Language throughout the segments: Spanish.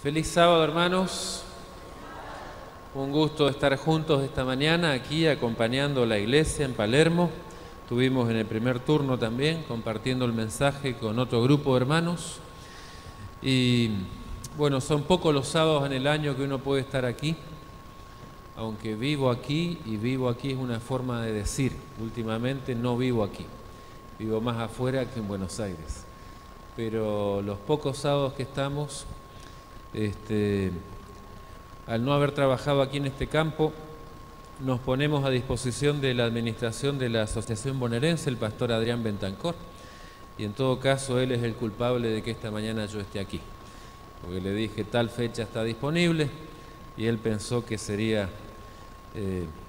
Feliz sábado, hermanos. Un gusto estar juntos esta mañana aquí acompañando la iglesia en Palermo. Estuvimos en el primer turno también compartiendo el mensaje con otro grupo de hermanos. Y bueno, son pocos los sábados en el año que uno puede estar aquí. Aunque vivo aquí, y vivo aquí es una forma de decir. Últimamente no vivo aquí. Vivo más afuera que en Buenos Aires. Pero los pocos sábados que estamos, al no haber trabajado aquí en este campo, nos ponemos a disposición de la administración de la Asociación Bonaerense, el pastor Adrián Bentancor, y en todo caso él es el culpable de que esta mañana yo esté aquí, porque le dije tal fecha está disponible y él pensó que sería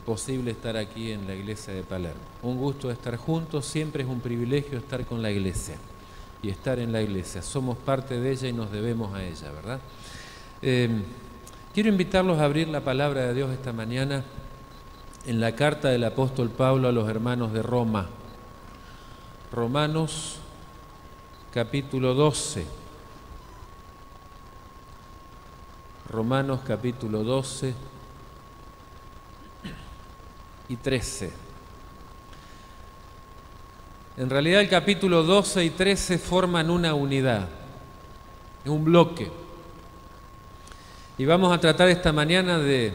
posible estar aquí en la iglesia de Palermo. Un gusto estar juntos, siempre es un privilegio estar con la iglesia y estar en la iglesia. Somos parte de ella y nos debemos a ella, ¿verdad? Quiero invitarlos a abrir la palabra de Dios esta mañana en la carta del apóstol Pablo a los hermanos de Roma. Romanos capítulo 12. Romanos capítulo 12 y 13. En realidad el capítulo 12 y 13 forman una unidad, un bloque. Y vamos a tratar esta mañana de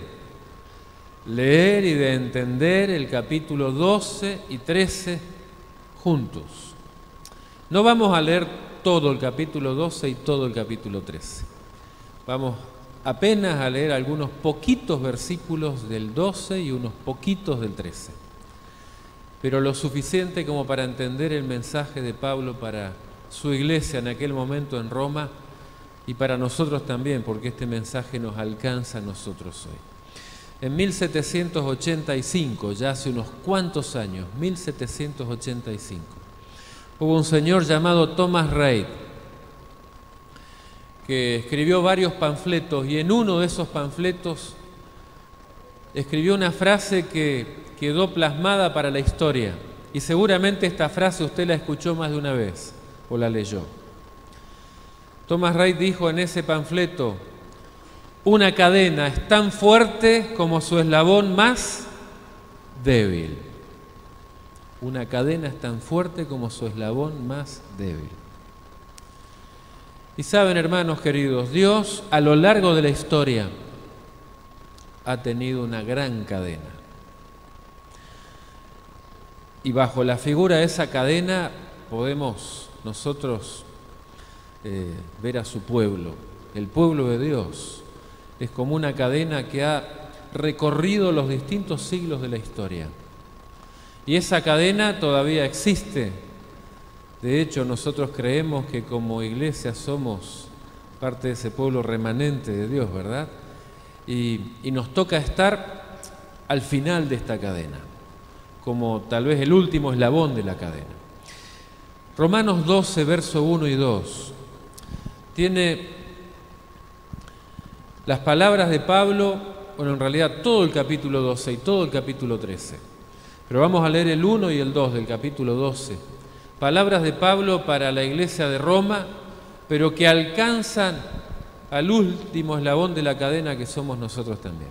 leer y de entender el capítulo 12 y 13 juntos. No vamos a leer todo el capítulo 12 y todo el capítulo 13. Vamos apenas a leer algunos poquitos versículos del 12 y unos poquitos del 13. Pero lo suficiente como para entender el mensaje de Pablo para su iglesia en aquel momento en Roma y para nosotros también, porque este mensaje nos alcanza a nosotros hoy. En 1785, ya hace unos cuantos años, 1785, hubo un señor llamado Thomas Reid que escribió varios panfletos y en uno de esos panfletos escribió una frase que quedó plasmada para la historia y seguramente esta frase usted la escuchó más de una vez o la leyó. Thomas Reid dijo en ese panfleto: una cadena es tan fuerte como su eslabón más débil. Una cadena es tan fuerte como su eslabón más débil. Y saben, hermanos queridos, Dios a lo largo de la historia ha tenido una gran cadena. Y bajo la figura de esa cadena podemos nosotros ver a su pueblo. El pueblo de Dios es como una cadena que ha recorrido los distintos siglos de la historia. Y esa cadena todavía existe. De hecho, nosotros creemos que como iglesia somos parte de ese pueblo remanente de Dios, ¿verdad? Y nos toca estar al final de esta cadena, como tal vez el último eslabón de la cadena. Romanos 12, verso 1 y 2, tiene las palabras de Pablo, bueno, en realidad todo el capítulo 12 y todo el capítulo 13, pero vamos a leer el 1 y el 2 del capítulo 12. Palabras de Pablo para la iglesia de Roma, pero que alcanzan al último eslabón de la cadena que somos nosotros también.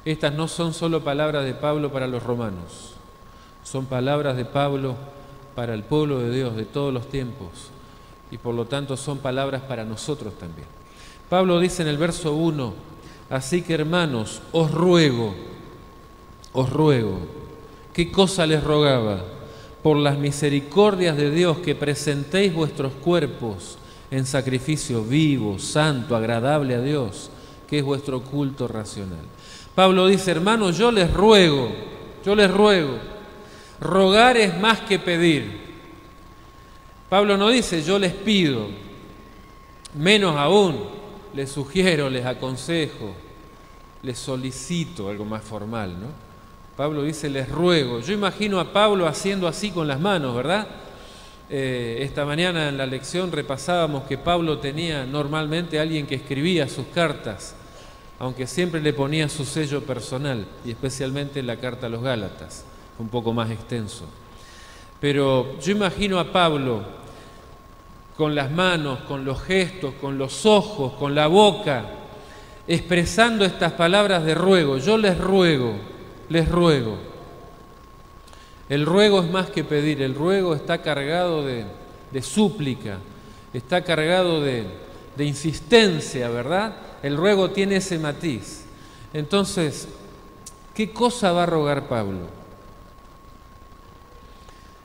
Estas no son solo palabras de Pablo para los romanos, son palabras de Pablo para el pueblo de Dios de todos los tiempos y por lo tanto son palabras para nosotros también. Pablo dice en el verso 1, así que hermanos, os ruego, ¿qué cosa les rogaba? Por las misericordias de Dios que presentéis vuestros cuerpos en sacrificio vivo, santo, agradable a Dios, que es vuestro culto racional. Pablo dice, hermanos, yo les ruego, rogar es más que pedir. Pablo no dice, yo les pido, menos aún, les sugiero, les aconsejo, les solicito, algo más formal, ¿no? Pablo dice, les ruego. Yo imagino a Pablo haciendo así con las manos, ¿verdad? Esta mañana en la lección repasábamos que Pablo tenía normalmente a alguien que escribía sus cartas, aunque siempre le ponía su sello personal, y especialmente en la carta a los Gálatas, un poco más extenso. Pero yo imagino a Pablo con las manos, con los gestos, con los ojos, con la boca, expresando estas palabras de ruego. Yo les ruego, les ruego. El ruego es más que pedir, el ruego está cargado de súplica, está cargado de insistencia, ¿verdad? El ruego tiene ese matiz. Entonces, ¿qué cosa va a rogar Pablo?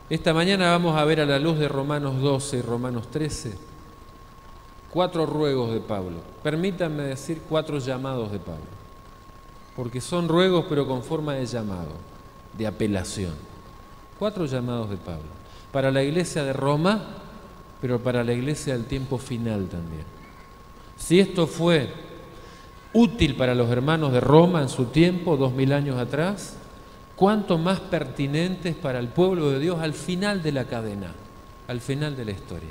Esta mañana vamos a ver a la luz de Romanos 12 y Romanos 13 4 ruegos de Pablo. Permítanme decir 4 llamados de Pablo, porque son ruegos pero con forma de llamado, de apelación. 4 llamados de Pablo, para la iglesia de Roma, pero para la iglesia del tiempo final también. Si esto fue útil para los hermanos de Roma en su tiempo, 2000 años atrás, cuánto más pertinentes para el pueblo de Dios al final de la cadena, al final de la historia.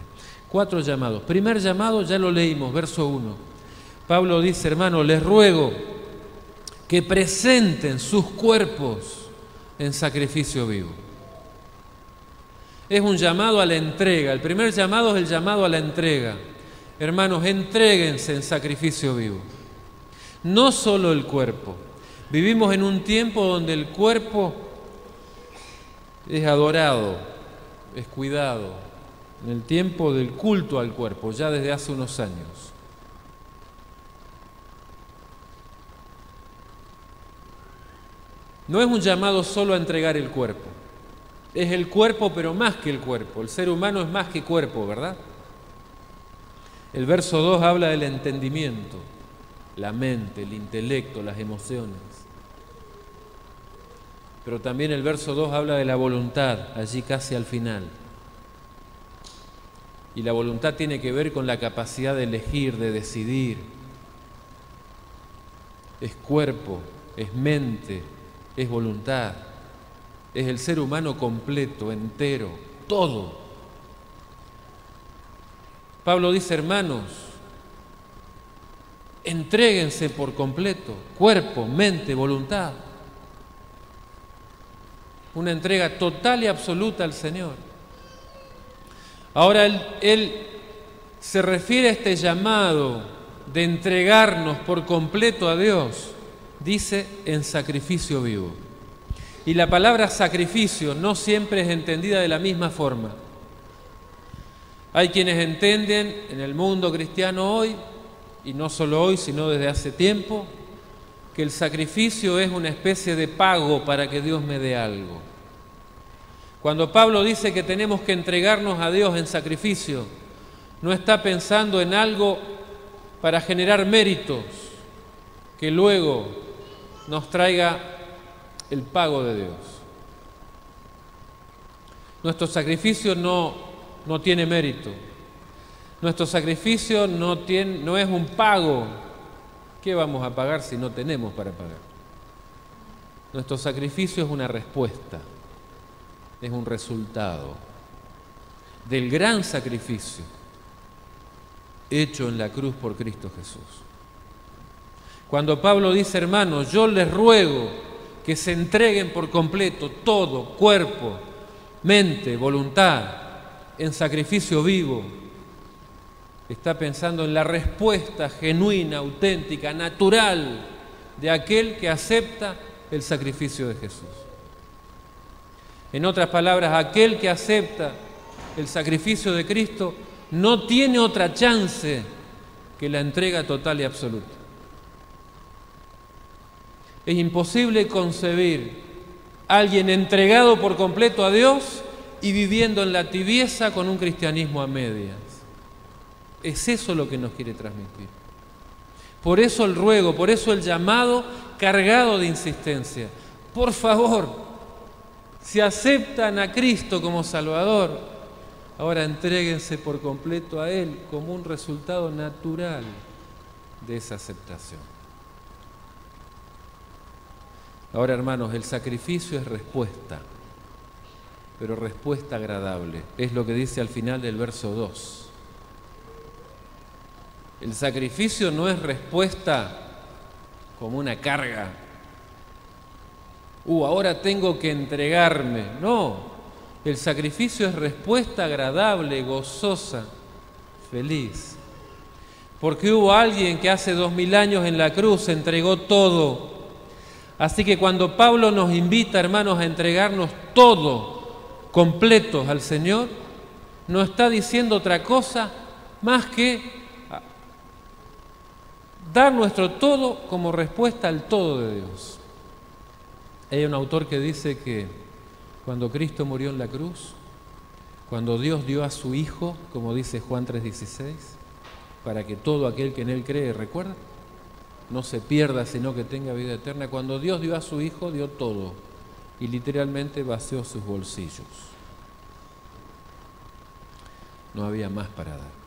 4 llamados. Primer llamado, ya lo leímos, verso 1. Pablo dice, hermano, les ruego que presenten sus cuerpos en sacrificio vivo. Es un llamado a la entrega. El primer llamado es el llamado a la entrega. Hermanos, entréguense en sacrificio vivo. No solo el cuerpo. Vivimos en un tiempo donde el cuerpo es adorado, es cuidado, en el tiempo del culto al cuerpo, ya desde hace unos años. No es un llamado solo a entregar el cuerpo, es el cuerpo pero más que el cuerpo, el ser humano es más que cuerpo, ¿verdad? El verso 2 habla del entendimiento, la mente, el intelecto, las emociones. Pero también el verso 2 habla de la voluntad, allí casi al final. Y la voluntad tiene que ver con la capacidad de elegir, de decidir. Es cuerpo, es mente, es voluntad. Es el ser humano completo, entero, todo. Pablo dice, hermanos, entréguense por completo, cuerpo, mente, voluntad. Una entrega total y absoluta al Señor. Ahora él se refiere a este llamado de entregarnos por completo a Dios, dice en sacrificio vivo. Y la palabra sacrificio no siempre es entendida de la misma forma. Hay quienes entienden en el mundo cristiano hoy, y no solo hoy, sino desde hace tiempo, que el sacrificio es una especie de pago para que Dios me dé algo. Cuando Pablo dice que tenemos que entregarnos a Dios en sacrificio, no está pensando en algo para generar méritos que luego nos traiga el pago de Dios. Nuestro sacrificio no tiene mérito. Nuestro sacrificio no es un pago. ¿Qué vamos a pagar si no tenemos para pagar? Nuestro sacrificio es una respuesta, es un resultado del gran sacrificio hecho en la cruz por Cristo Jesús. Cuando Pablo dice, hermanos, yo les ruego que se entreguen por completo todo, cuerpo, mente, voluntad, en sacrificio vivo, está pensando en la respuesta genuina, auténtica, natural de aquel que acepta el sacrificio de Jesús. En otras palabras, aquel que acepta el sacrificio de Cristo no tiene otra chance que la entrega total y absoluta. Es imposible concebir a alguien entregado por completo a Dios y viviendo en la tibieza con un cristianismo a medias. Es eso lo que nos quiere transmitir. Por eso el ruego, por eso el llamado cargado de insistencia. Por favor, si aceptan a Cristo como Salvador, ahora entréguense por completo a Él como un resultado natural de esa aceptación. Ahora, hermanos, el sacrificio es respuesta, pero respuesta agradable. Es lo que dice al final del verso 2. El sacrificio no es respuesta como una carga. Ahora tengo que entregarme. No, el sacrificio es respuesta agradable, gozosa, feliz. Porque hubo alguien que hace 2000 años en la cruz entregó todo. Así que cuando Pablo nos invita, hermanos, a entregarnos todo, completos al Señor, no está diciendo otra cosa más que dar nuestro todo como respuesta al todo de Dios. Hay un autor que dice que cuando Cristo murió en la cruz, cuando Dios dio a su Hijo, como dice Juan 3:16, para que todo aquel que en Él cree, recuerda, no se pierda, sino que tenga vida eterna. Cuando Dios dio a su Hijo, dio todo y literalmente vació sus bolsillos. No había más para dar.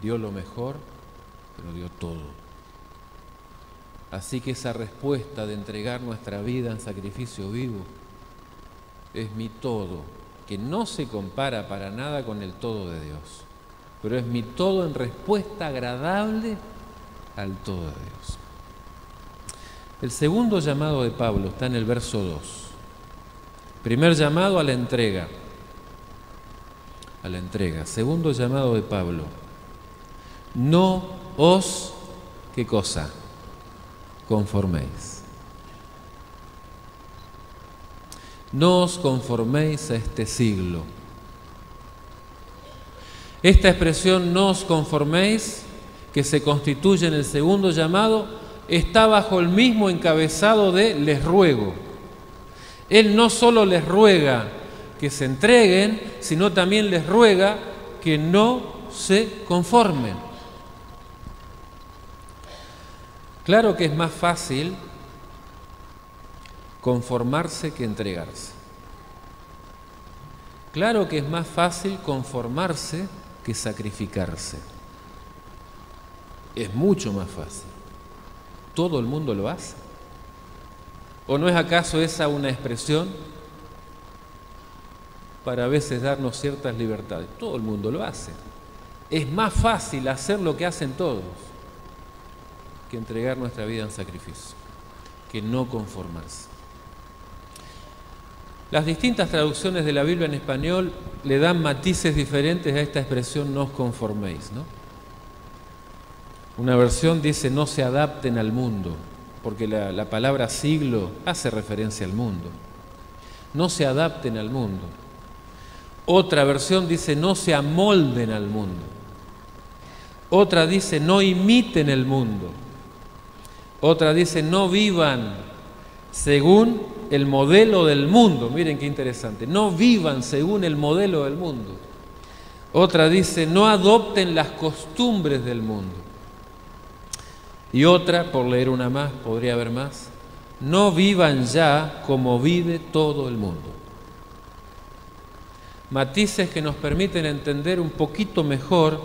Dio lo mejor, pero dio todo. Así que esa respuesta de entregar nuestra vida en sacrificio vivo es mi todo, que no se compara para nada con el todo de Dios, pero es mi todo en respuesta agradable al todo de Dios. El segundo llamado de Pablo está en el verso 2. Primer llamado a la entrega. A la entrega. Segundo llamado de Pablo. No os, ¿qué cosa? Conforméis. No os conforméis a este siglo. Esta expresión no os conforméis, que se constituye en el segundo llamado, está bajo el mismo encabezado de les ruego. Él no solo les ruega que se entreguen, sino también les ruega que no se conformen. Claro que es más fácil conformarse que entregarse. Claro que es más fácil conformarse que sacrificarse. Es mucho más fácil. ¿Todo el mundo lo hace? ¿O no es acaso esa una expresión para a veces darnos ciertas libertades? Todo el mundo lo hace. Es más fácil hacer lo que hacen todos que entregar nuestra vida en sacrificio, que no conformarse. Las distintas traducciones de la Biblia en español le dan matices diferentes a esta expresión no os conforméis, ¿no? Una versión dice no se adapten al mundo, porque la palabra siglo hace referencia al mundo. No se adapten al mundo. Otra versión dice no se amolden al mundo. Otra dice no imiten el mundo. Otra dice no vivan según el modelo del mundo. Miren qué interesante. No vivan según el modelo del mundo. Otra dice no adopten las costumbres del mundo. Y otra, por leer una más, podría haber más, no vivan ya como vive todo el mundo. Matices que nos permiten entender un poquito mejor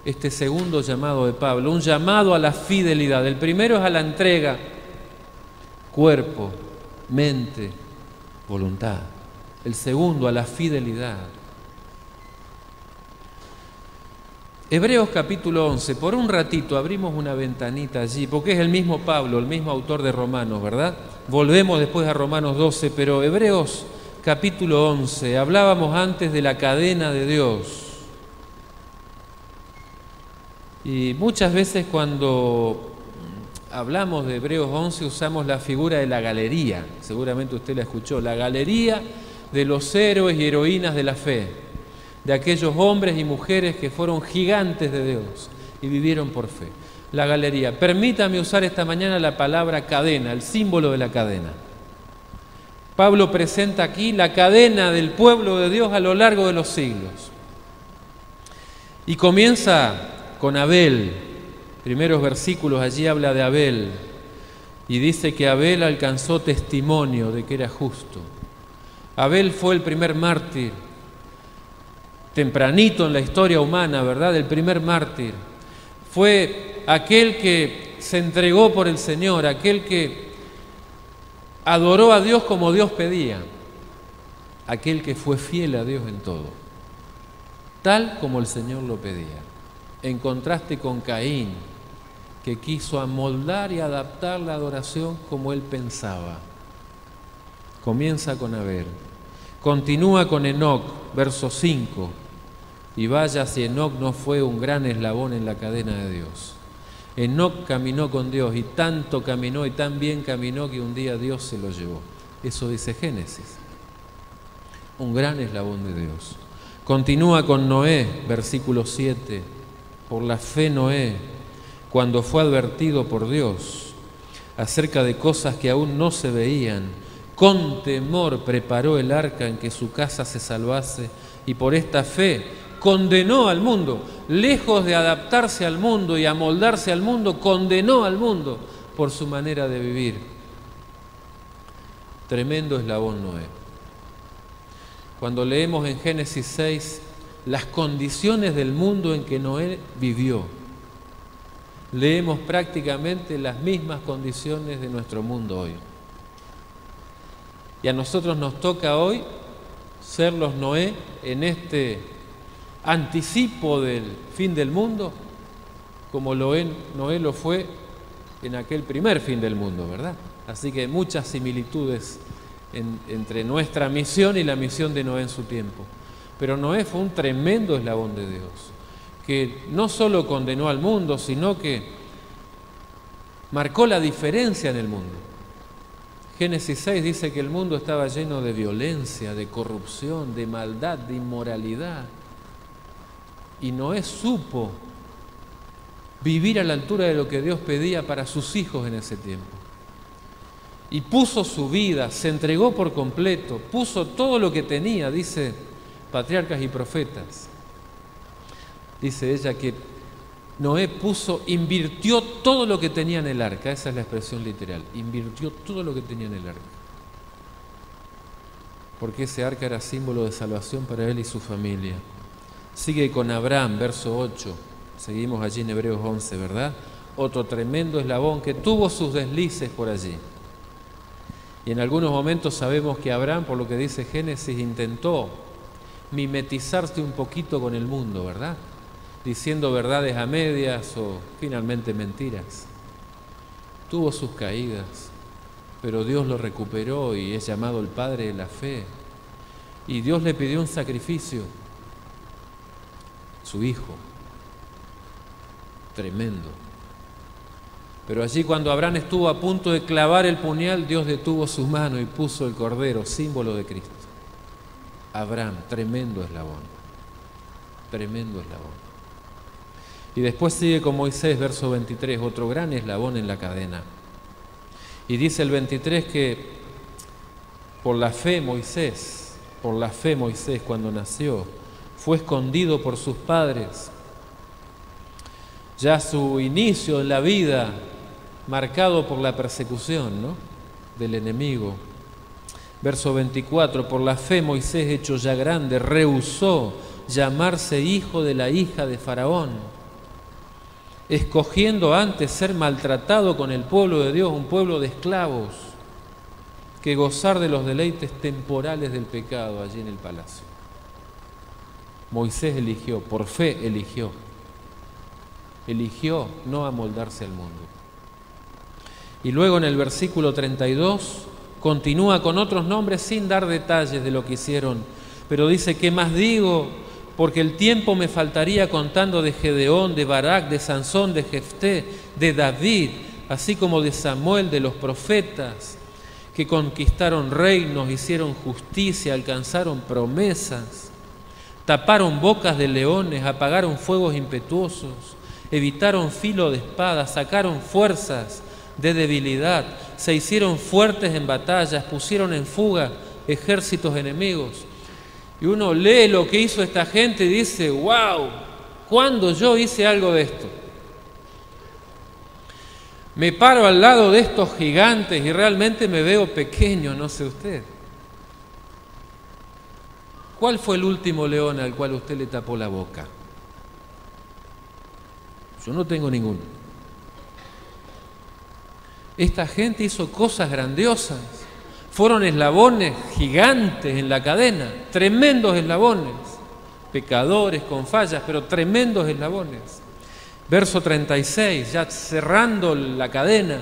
este segundo llamado de Pablo, un llamado a la fidelidad. El primero es a la entrega, cuerpo, mente, voluntad. El segundo a la fidelidad. Hebreos capítulo 11, por un ratito abrimos una ventanita allí, porque es el mismo Pablo, el mismo autor de Romanos, ¿verdad? Volvemos después a Romanos 12, pero Hebreos capítulo 11, hablábamos antes de la cadena de Dios. Y muchas veces cuando hablamos de Hebreos 11 usamos la figura de la galería, seguramente usted la escuchó, la galería de los héroes y heroínas de la fe, de aquellos hombres y mujeres que fueron gigantes de Dios y vivieron por fe. La galería. Permítame usar esta mañana la palabra cadena, el símbolo de la cadena. Pablo presenta aquí la cadena del pueblo de Dios a lo largo de los siglos. Y comienza con Abel. Primeros versículos, allí habla de Abel. Y dice que Abel alcanzó testimonio de que era justo. Abel fue el primer mártir. Tempranito en la historia humana, ¿verdad? El primer mártir. Fue aquel que se entregó por el Señor, aquel que adoró a Dios como Dios pedía, aquel que fue fiel a Dios en todo, tal como el Señor lo pedía. En contraste con Caín, que quiso amoldar y adaptar la adoración como él pensaba. Comienza con Abel. Continúa con Enoc, verso 5. Y vaya si Enoc no fue un gran eslabón en la cadena de Dios. Enoc caminó con Dios y tanto caminó y tan bien caminó que un día Dios se lo llevó. Eso dice Génesis. Un gran eslabón de Dios. Continúa con Noé, versículo 7. Por la fe Noé, cuando fue advertido por Dios acerca de cosas que aún no se veían, con temor preparó el arca en que su casa se salvase, y por esta fe condenó al mundo. Lejos de adaptarse al mundo y amoldarse al mundo, condenó al mundo por su manera de vivir. Tremendo eslabón Noé. Cuando leemos en Génesis 6 las condiciones del mundo en que Noé vivió, leemos prácticamente las mismas condiciones de nuestro mundo hoy. Y a nosotros nos toca hoy ser los Noé en este anticipo del fin del mundo, como Noé lo fue en aquel primer fin del mundo, ¿verdad? Así que muchas similitudes entre nuestra misión y la misión de Noé en su tiempo. Pero Noé fue un tremendo eslabón de Dios, que no solo condenó al mundo, sino que marcó la diferencia en el mundo. Génesis 6 dice que el mundo estaba lleno de violencia, de corrupción, de maldad, de inmoralidad. Y Noé supo vivir a la altura de lo que Dios pedía para sus hijos en ese tiempo. Y puso su vida, se entregó por completo, puso todo lo que tenía, dice Patriarcas y Profetas. Dice ella que Noé invirtió todo lo que tenía en el arca, esa es la expresión literal, invirtió todo lo que tenía en el arca. Porque ese arca era símbolo de salvación para él y su familia. Sigue con Abraham, verso 8, seguimos allí en Hebreos 11, ¿verdad? Otro tremendo eslabón que tuvo sus deslices por allí. Y en algunos momentos sabemos que Abraham, por lo que dice Génesis, intentó mimetizarse un poquito con el mundo, ¿verdad? Diciendo verdades a medias o finalmente mentiras. Tuvo sus caídas, pero Dios lo recuperó y es llamado el Padre de la fe. Y Dios le pidió un sacrificio, su hijo. Tremendo. Pero allí cuando Abraham estuvo a punto de clavar el puñal, Dios detuvo su mano y puso el cordero, símbolo de Cristo. Abraham, tremendo eslabón. Tremendo eslabón. Y después sigue con Moisés, verso 23, otro gran eslabón en la cadena. Y dice el 23 que por la fe Moisés, cuando nació, fue escondido por sus padres. Ya su inicio en la vida marcado por la persecución, ¿no?, del enemigo. Verso 24, por la fe Moisés, hecho ya grande, rehusó llamarse hijo de la hija de Faraón, escogiendo antes ser maltratado con el pueblo de Dios, un pueblo de esclavos, que gozar de los deleites temporales del pecado allí en el palacio. Moisés eligió, por fe eligió no amoldarse al mundo. Y luego en el versículo 32 continúa con otros nombres sin dar detalles de lo que hicieron, pero dice, ¿qué más digo? Porque el tiempo me faltaría contando de Gedeón, de Barak, de Sansón, de Jefté, de David, así como de Samuel, de los profetas, que conquistaron reinos, hicieron justicia, alcanzaron promesas, taparon bocas de leones, apagaron fuegos impetuosos, evitaron filo de espada, sacaron fuerzas de debilidad, se hicieron fuertes en batallas, pusieron en fuga ejércitos enemigos. Y uno lee lo que hizo esta gente y dice, wow, ¿cuándo yo hice algo de esto? Me paro al lado de estos gigantes y realmente me veo pequeño, no sé usted. ¿Cuál fue el último león al cual usted le tapó la boca? Yo no tengo ninguno. Esta gente hizo cosas grandiosas. Fueron eslabones gigantes en la cadena, tremendos eslabones. Pecadores con fallas, pero tremendos eslabones. Verso 36, ya cerrando la cadena,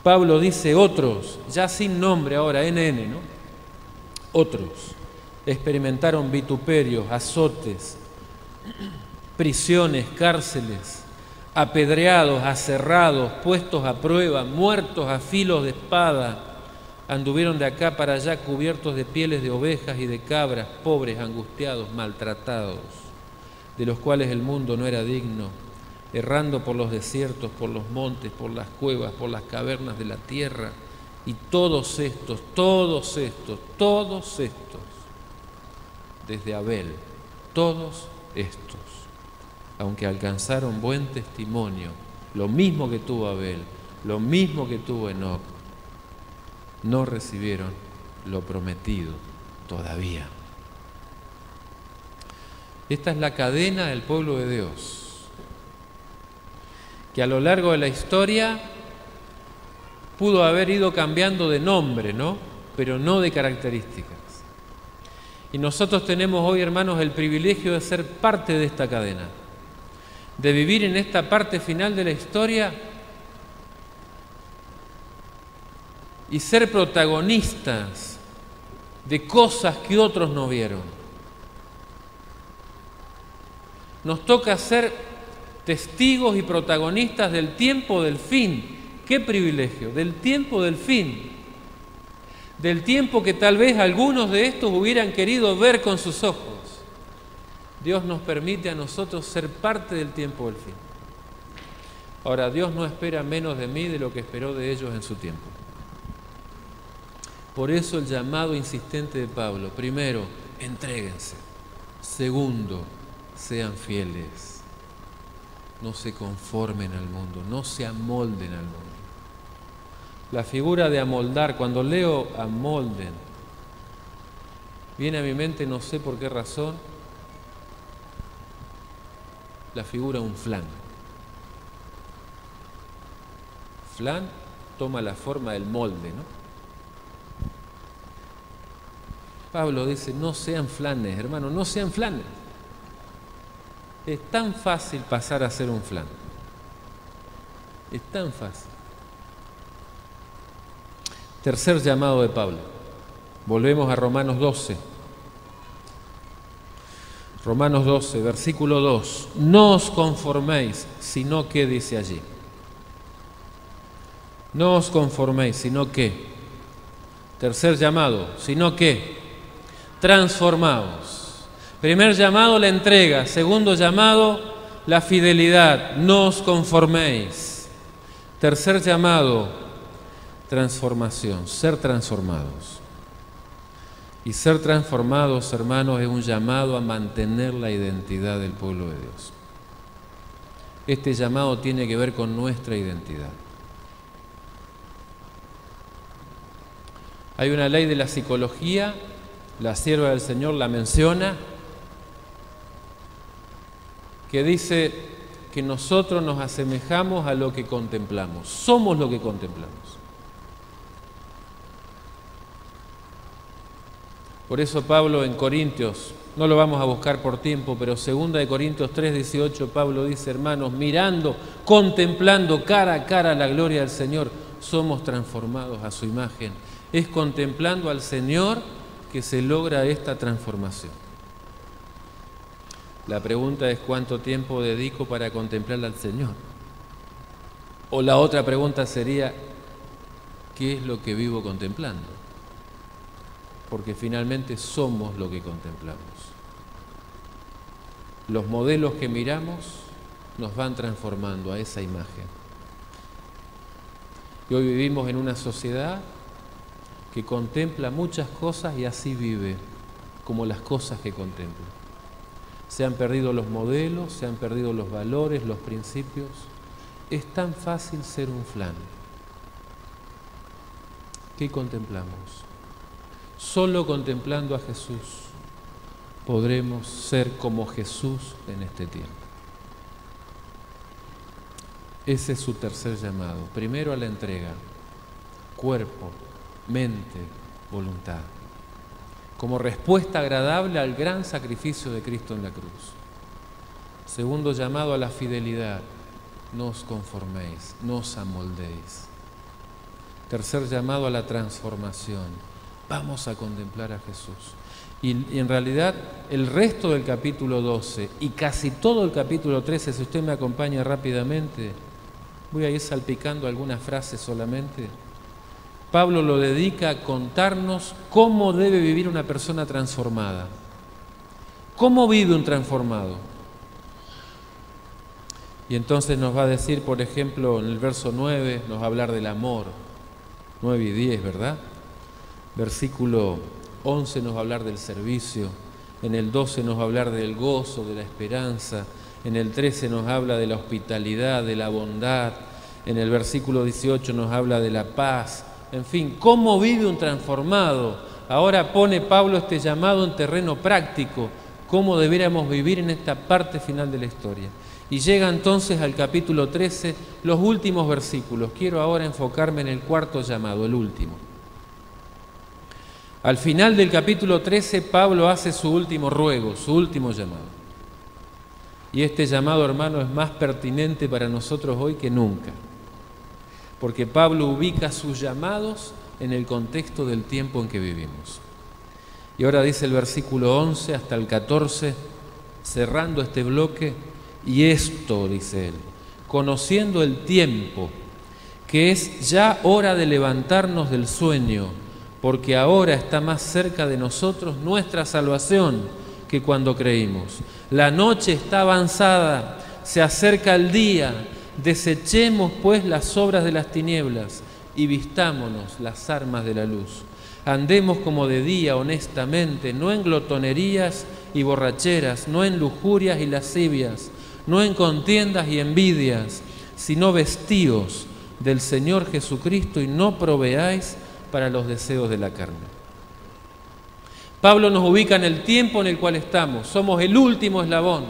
Pablo dice, otros, ya sin nombre ahora, NN, ¿no? Otros experimentaron vituperios, azotes, prisiones, cárceles, apedreados, aserrados, puestos a prueba, muertos a filos de espada. Anduvieron de acá para allá cubiertos de pieles de ovejas y de cabras, pobres, angustiados, maltratados, de los cuales el mundo no era digno, errando por los desiertos, por los montes, por las cuevas, por las cavernas de la tierra. Y todos estos, desde Abel, todos estos, aunque alcanzaron buen testimonio, lo mismo que tuvo Abel, lo mismo que tuvo Enoc, no recibieron lo prometido todavía. Esta es la cadena del pueblo de Dios, que a lo largo de la historia pudo haber ido cambiando de nombre, ¿no? Pero no de características. Y nosotros tenemos hoy, hermanos, el privilegio de ser parte de esta cadena, de vivir en esta parte final de la historia y ser protagonistas de cosas que otros no vieron. Nos toca ser testigos y protagonistas del tiempo del fin. ¡Qué privilegio! Del tiempo del fin. Del tiempo que tal vez algunos de estos hubieran querido ver con sus ojos. Dios nos permite a nosotros ser parte del tiempo del fin. Ahora, Dios no espera menos de mí de lo que esperó de ellos en su tiempo. Por eso el llamado insistente de Pablo: primero, entréguense. Segundo, sean fieles. No se conformen al mundo, no se amolden al mundo. La figura de amoldar, cuando leo amolden, viene a mi mente, no sé por qué razón, la figura de un flan. Flan toma la forma del molde, ¿no? Pablo dice: no sean flanes, hermano, no sean flanes. Es tan fácil pasar a ser un flan. Es tan fácil. Tercer llamado de Pablo. Volvemos a Romanos 12. Romanos 12, versículo 2. No os conforméis, sino que dice allí. No os conforméis, sino que. Tercer llamado, sino que. Transformaos. Primer llamado, la entrega. Segundo llamado, la fidelidad. No os conforméis. Tercer llamado, transformación, ser transformados. Y ser transformados, hermanos, es un llamado a mantener la identidad del pueblo de Dios. Este llamado tiene que ver con nuestra identidad. Hay una ley de la psicología, la sierva del Señor la menciona, que dice que nosotros nos asemejamos a lo que contemplamos. Somos lo que contemplamos. Por eso Pablo en Corintios, no lo vamos a buscar por tiempo, pero 2 de Corintios 3:18, Pablo dice: hermanos, mirando, contemplando cara a cara la gloria del Señor, somos transformados a su imagen. Es contemplando al Señor que se logra esta transformación. La pregunta es: ¿cuánto tiempo dedico para contemplar al Señor? O la otra pregunta sería: ¿qué es lo que vivo contemplando? Porque finalmente somos lo que contemplamos. Los modelos que miramos nos van transformando a esa imagen. Y hoy vivimos en una sociedad que contempla muchas cosas y así vive, como las cosas que contempla. Se han perdido los modelos, se han perdido los valores, los principios. Es tan fácil ser un flan. ¿Qué contemplamos? Solo contemplando a Jesús podremos ser como Jesús en este tiempo. Ese es su tercer llamado. Primero a la entrega, cuerpo, mente, voluntad, como respuesta agradable al gran sacrificio de Cristo en la cruz. Segundo llamado a la fidelidad, no os conforméis, no os amoldéis. Tercer llamado a la transformación, vamos a contemplar a Jesús. Y en realidad el resto del capítulo 12 y casi todo el capítulo 13, si usted me acompaña rápidamente, voy a ir salpicando algunas frases solamente. Pablo lo dedica a contarnos cómo debe vivir una persona transformada. ¿Cómo vive un transformado? Y entonces nos va a decir, por ejemplo, en el verso 9, nos va a hablar del amor. 9 y 10, ¿verdad? Versículo 11 nos va a hablar del servicio. En el 12 nos va a hablar del gozo, de la esperanza. En el 13 nos habla de la hospitalidad, de la bondad. En el versículo 18 nos habla de la paz. En fin, ¿cómo vive un transformado? Ahora pone Pablo este llamado en terreno práctico, cómo debiéramos vivir en esta parte final de la historia. Y llega entonces al capítulo 13, los últimos versículos. Quiero ahora enfocarme en el cuarto llamado, el último. Al final del capítulo 13, Pablo hace su último ruego, su último llamado. Y este llamado, hermano, es más pertinente para nosotros hoy que nunca. Porque Pablo ubica sus llamados en el contexto del tiempo en que vivimos. Y ahora dice el versículo 11 hasta el 14, cerrando este bloque, y esto, dice él, conociendo el tiempo, que es ya hora de levantarnos del sueño, porque ahora está más cerca de nosotros nuestra salvación que cuando creímos. La noche está avanzada, se acerca el día. Desechemos pues las obras de las tinieblas y vistámonos las armas de la luz. Andemos como de día honestamente, no en glotonerías y borracheras, no en lujurias y lascivias, no en contiendas y envidias, sino vestíos del Señor Jesucristo y no proveáis para los deseos de la carne. Pablo nos ubica en el tiempo en el cual estamos, somos el último eslabón.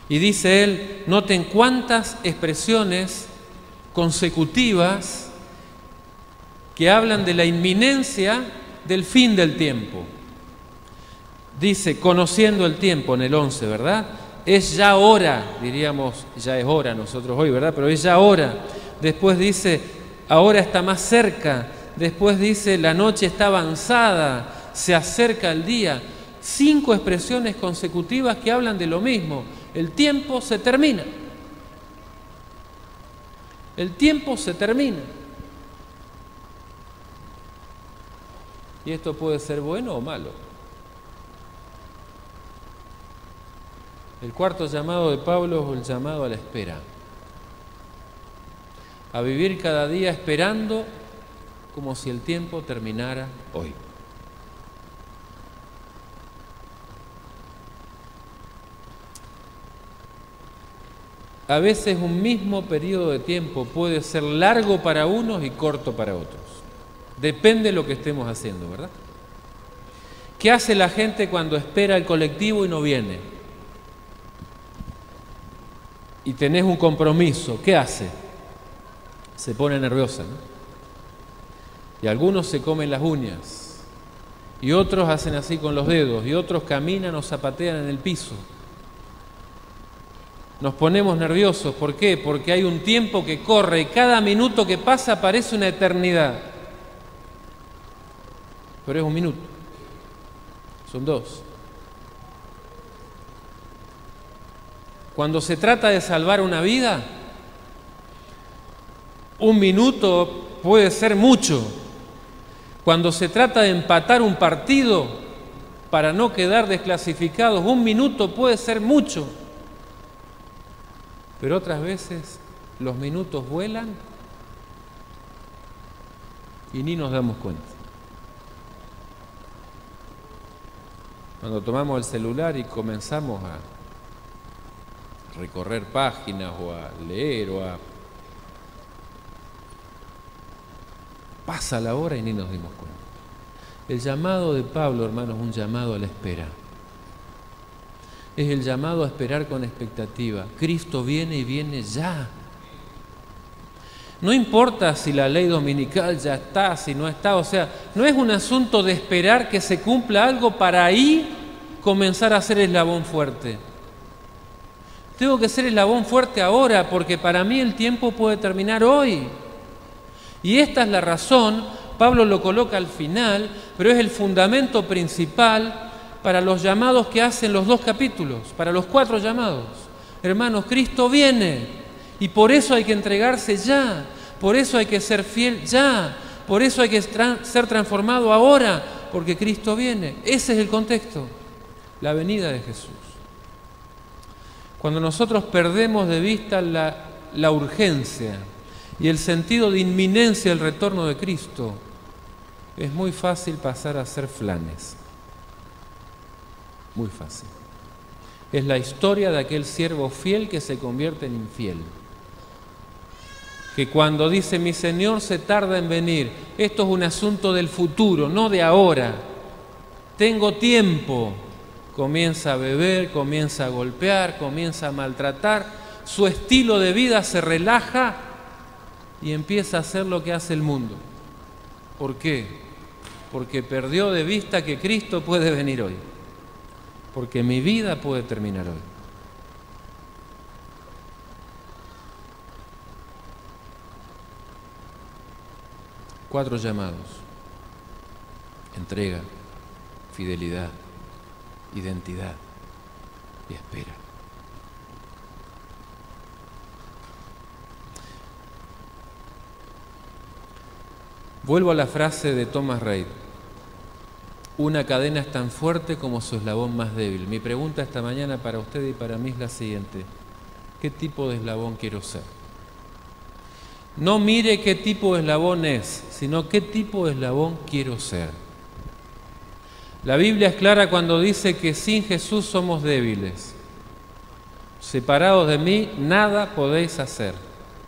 Y dice él, noten cuántas expresiones consecutivas que hablan de la inminencia del fin del tiempo. Dice, conociendo el tiempo en el 11, ¿verdad? Es ya hora, diríamos, ya es hora nosotros hoy, ¿verdad? Pero es ya hora. Después dice, ahora está más cerca. Después dice, la noche está avanzada, se acerca el día. 5 expresiones consecutivas que hablan de lo mismo. El tiempo se termina. El tiempo se termina. Y esto puede ser bueno o malo. El cuarto llamado de Pablo es el llamado a la espera. A vivir cada día esperando como si el tiempo terminara hoy. A veces un mismo periodo de tiempo puede ser largo para unos y corto para otros. Depende de lo que estemos haciendo, ¿verdad? ¿Qué hace la gente cuando espera el colectivo y no viene? Y tenés un compromiso, ¿qué hace? Se pone nerviosa, ¿no? Y algunos se comen las uñas, y otros hacen así con los dedos, y otros caminan o zapatean en el piso. Nos ponemos nerviosos, ¿por qué? Porque hay un tiempo que corre y cada minuto que pasa parece una eternidad. Pero es un minuto, son 2. Cuando se trata de salvar una vida, un minuto puede ser mucho. Cuando se trata de empatar un partido para no quedar desclasificados, un minuto puede ser mucho. Pero otras veces los minutos vuelan y ni nos damos cuenta. Cuando tomamos el celular y comenzamos a recorrer páginas o a leer o a... pasa la hora y ni nos dimos cuenta. El llamado de Pablo, hermanos, es un llamado a la espera. Es el llamado a esperar con expectativa. Cristo viene y viene ya. No importa si la ley dominical ya está, si no está, o sea, no es un asunto de esperar que se cumpla algo para ahí comenzar a ser eslabón fuerte. Tengo que ser eslabón fuerte ahora porque para mí el tiempo puede terminar hoy. Y esta es la razón Pablo lo coloca al final, pero es el fundamento principal para los llamados que hacen los 2 capítulos, para los 4 llamados. Hermanos, Cristo viene y por eso hay que entregarse ya, por eso hay que ser fiel ya, por eso hay que ser transformado ahora, porque Cristo viene. Ese es el contexto, la venida de Jesús. Cuando nosotros perdemos de vista la urgencia y el sentido de inminencia del retorno de Cristo, es muy fácil pasar a ser flanes. Muy fácil. Es la historia de aquel siervo fiel que se convierte en infiel. Que cuando dice mi Señor se tarda en venir, esto es un asunto del futuro, no de ahora. Tengo tiempo. Comienza a beber, comienza a golpear, comienza a maltratar, su estilo de vida se relaja y empieza a hacer lo que hace el mundo. ¿Por qué? Porque perdió de vista que Cristo puede venir hoy, porque mi vida puede terminar hoy. Cuatro llamados: entrega, fidelidad, identidad y espera. Vuelvo a la frase de Thomas Reid: una cadena es tan fuerte como su eslabón más débil. Mi pregunta esta mañana para usted y para mí es la siguiente: ¿qué tipo de eslabón quiero ser? No mire qué tipo de eslabón es, sino qué tipo de eslabón quiero ser. La Biblia es clara cuando dice que sin Jesús somos débiles. Separados de mí, nada podéis hacer,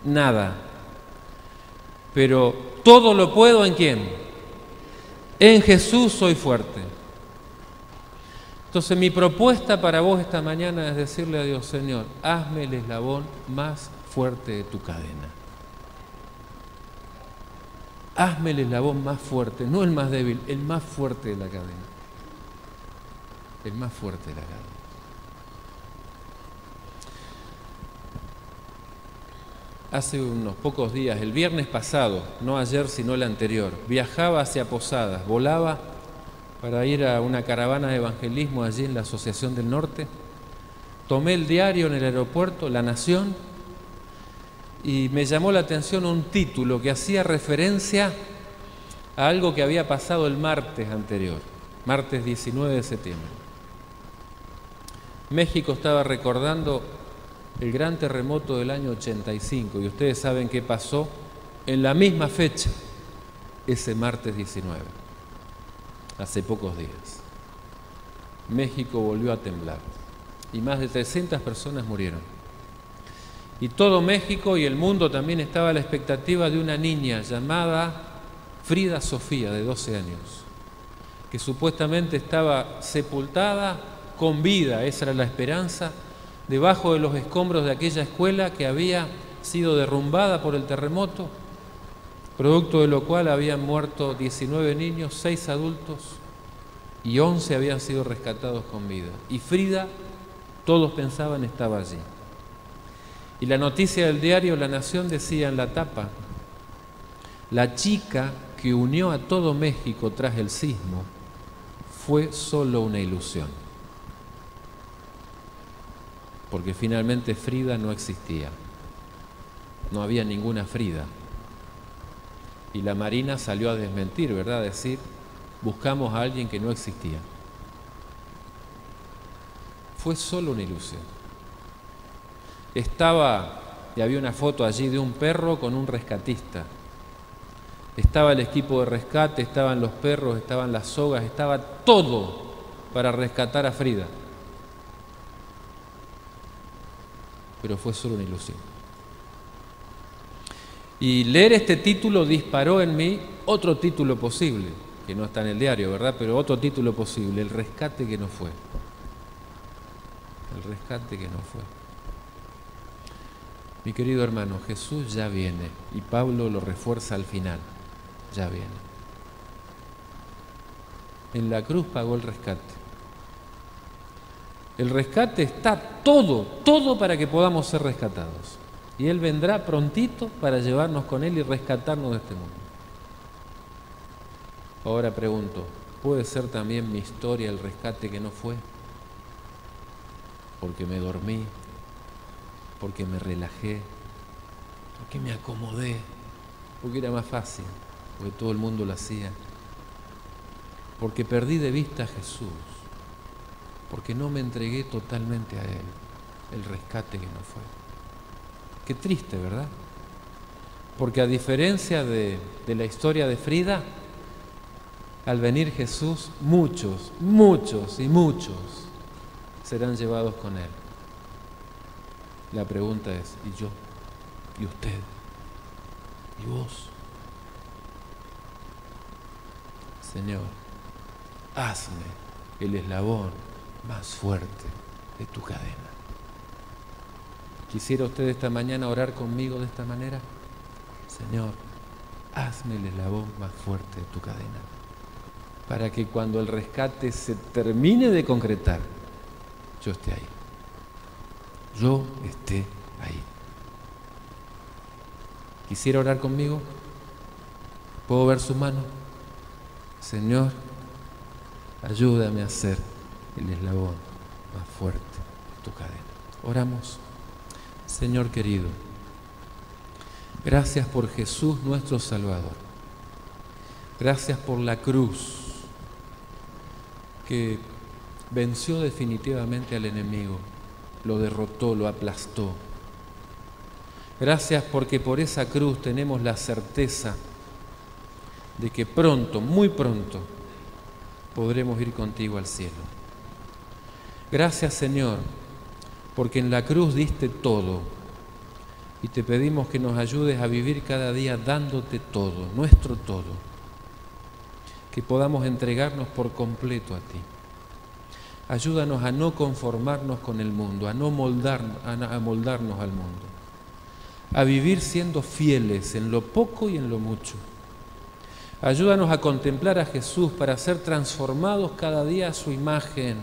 nada. Pero todo lo puedo ¿en quién? En Jesús soy fuerte. Entonces mi propuesta para vos esta mañana es decirle a Dios: Señor, hazme el eslabón más fuerte de tu cadena. Hazme el eslabón más fuerte, no el más débil, el más fuerte de la cadena. El más fuerte de la cadena. Hace unos pocos días, el viernes pasado, no ayer sino el anterior, viajaba hacia Posadas, volaba para ir a una caravana de evangelismo allí en la Asociación del Norte. Tomé el diario en el aeropuerto, La Nación, y me llamó la atención un título que hacía referencia a algo que había pasado el martes anterior, martes 19 de septiembre. México estaba recordando el gran terremoto del año 85 y ustedes saben qué pasó en la misma fecha, ese martes 19, hace pocos días. México volvió a temblar y más de 300 personas murieron. Y todo México y el mundo también estaba a la expectativa de una niña llamada Frida Sofía, de 12 años, que supuestamente estaba sepultada con vida, esa era la esperanza, debajo de los escombros de aquella escuela que había sido derrumbada por el terremoto, producto de lo cual habían muerto 19 niños, 6 adultos y 11 habían sido rescatados con vida. Y Frida, todos pensaban, estaba allí. Y la noticia del diario La Nación decía en la tapa: la chica que unió a todo México tras el sismo fue solo una ilusión. Porque finalmente Frida no existía. No había ninguna Frida. Y la Marina salió a desmentir, ¿verdad? A decir, buscamos a alguien que no existía. Fue solo una ilusión. Y había una foto allí de un perro con un rescatista. Estaba el equipo de rescate, estaban los perros, estaban las sogas, estaba todo para rescatar a Frida. Pero fue solo una ilusión. Y leer este título disparó en mí otro título posible, que no está en el diario, ¿verdad? Pero otro título posible: el rescate que no fue. El rescate que no fue. Mi querido hermano, Jesús ya viene, y Pablo lo refuerza al final: ya viene. En la cruz pagó el rescate. El rescate está todo para que podamos ser rescatados. Y Él vendrá prontito para llevarnos con Él y rescatarnos de este mundo. Ahora pregunto, ¿puede ser también mi historia el rescate que no fue? Porque me dormí, porque me relajé, porque me acomodé, porque era más fácil, porque todo el mundo lo hacía, porque perdí de vista a Jesús, porque no me entregué totalmente a Él, el rescate que no fue. Qué triste, ¿verdad? Porque a diferencia de la historia de Frida, al venir Jesús, muchos serán llevados con Él. La pregunta es, ¿y yo? ¿Y usted? ¿Y vos? Señor, hazme el eslabón más fuerte de tu cadena. ¿Quisiera usted esta mañana orar conmigo de esta manera? Señor, hazme el eslabón más fuerte de tu cadena, para que cuando el rescate se termine de concretar, yo esté ahí. Yo esté ahí. ¿Quisiera orar conmigo? ¿Puedo ver su mano? Señor, ayúdame a hacer el eslabón más fuerte de tu cadena. Oramos. Señor querido, gracias por Jesús nuestro Salvador. Gracias por la cruz que venció definitivamente al enemigo, lo derrotó, lo aplastó. Gracias porque por esa cruz tenemos la certeza de que pronto, muy pronto, podremos ir contigo al cielo. Gracias, Señor, porque en la cruz diste todo y te pedimos que nos ayudes a vivir cada día dándote todo, nuestro todo, que podamos entregarnos por completo a ti. Ayúdanos a no conformarnos con el mundo, a no moldarnos al mundo, a vivir siendo fieles en lo poco y en lo mucho. Ayúdanos a contemplar a Jesús para ser transformados cada día a su imagen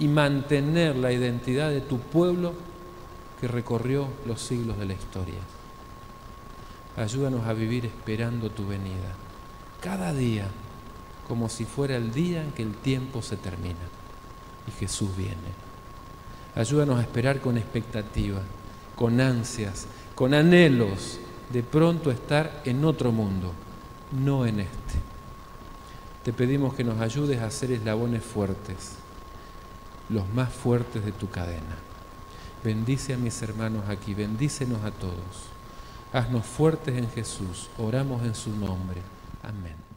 y mantener la identidad de tu pueblo que recorrió los siglos de la historia. Ayúdanos a vivir esperando tu venida, cada día, como si fuera el día en que el tiempo se termina y Jesús viene. Ayúdanos a esperar con expectativa, con ansias, con anhelos de pronto estar en otro mundo, no en este. Te pedimos que nos ayudes a hacer eslabones fuertes, los más fuertes de tu cadena. Bendice a mis hermanos aquí, bendícenos a todos. Haznos fuertes en Jesús, oramos en su nombre. Amén.